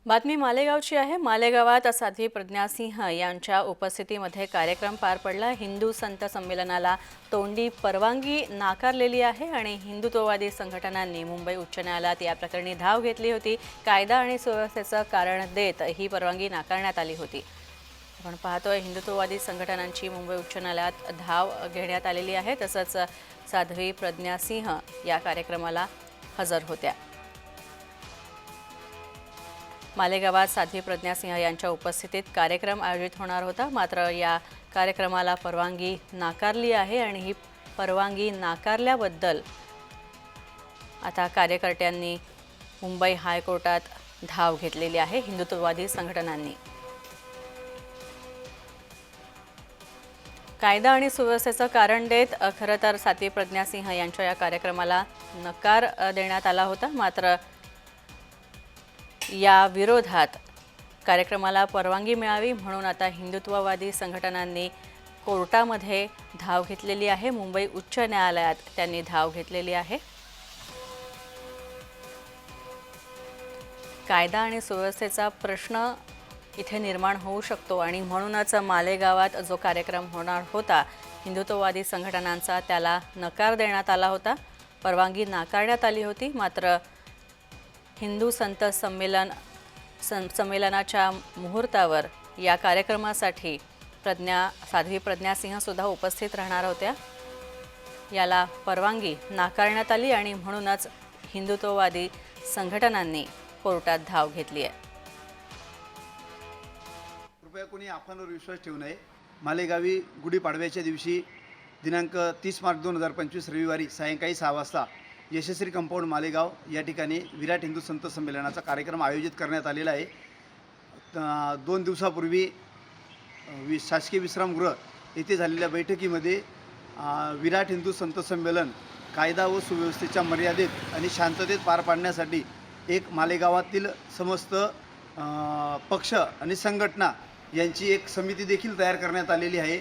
बातमी मालेगावची आहे। मालेगावात साध्वी प्रज्ञा सिंह यांच्या उपस्थितीमध्ये कार्यक्रम पार पडला। हिंदू संत संमेलनाला तोंडी परवानगी नाकारलेली आहे आणि हिंदुत्ववादी संघटनांनी मुंबई उच्च न्यायालयात या प्रकरणी धाव घेतली होती। कायदा आणि सुव्यवस्थेचं कारण देत ही परवानगी नाकारण्यात आली होती। आपण पाहतोय हिंदुत्ववादी संघटनांची मुंबई उच्च न्यायालयात धाव घेण्यात आलेली आहे। तसंच साध्वी प्रज्ञा सिंह या कार्यक्रमाला हजर होत्या। मालेगावात साध्वी प्रज्ञा सिंह यांच्या उपस्थितीत कार्यक्रम आयोजित होणार होता, मात्र या कार्यक्रमाला परवानगी नाकारली आहे आणि ही परवानगी नाकारल्याबद्दल आता कार्यकर्त्यांनी मुंबई हायकोर्टात धाव घेतलेली आहे। हिंदुत्ववादी संघटनांनी कायदा आणि सुव्यवस्थेचं कारण देत खरं तर साध्वी प्रज्ञा सिंह यांच्या या कार्यक्रमाला नकार देण्यात आला होता, मात्र या विरोधात कार्यक्रमाला परवानगी मिळावी म्हणून आता हिंदुत्ववादी संघटनांनी कोर्टामध्ये धाव घेतलेली आहे। मुंबई उच्च न्यायालयात त्यांनी धाव घेतलेली आहे। कायदा आणि सुव्यवस्थेचा प्रश्न इथे निर्माण होऊ शकतो आणि म्हणूनच मालेगावात जो कार्यक्रम होणार होता हिंदुत्ववादी संघटनांचा त्याला नकार देण्यात आला होता, परवानगी नाकारण्यात आली होती। मात्र हिंदू संत संमेलनाच्या मुहूर्तावर या कार्यक्रमासाठी साध्वी प्रज्ञा सिंह सुद्धा उपस्थित राहणार होत्या। याला परवानगी नाकारण्यात आली आणि म्हणूनच हिंदुत्ववादी संघटनांनी कोर्टात धाव घेतली आहे। कृपया कोणी आपणवर विश्वास ठेवू नये। मालेगावी गुढीपाडव्याच्या दिवशी दिनांक 30 मार्च 2025 रविवारी सायंकाळी 6 वाजता यशस्वी कंपाऊंड मालेगाव या ठिकाणी विराट हिंदू संत संमेलनाचा कार्यक्रम आयोजित करण्यात आलेला आहे। 2 दिवसापूर्वी शासकीय विश्रामगृह येथे झालेल्या बैठकीमध्ये विराट हिंदू संत संमेलन कायदा व सुव्यवस्थेच्या मर्यादेत आणि शांततेत पार पाडण्यासाठी एक मालेगावातील समस्त पक्ष आणि संघटना यांची एक समिती देखील तयार करण्यात आलेली आहे।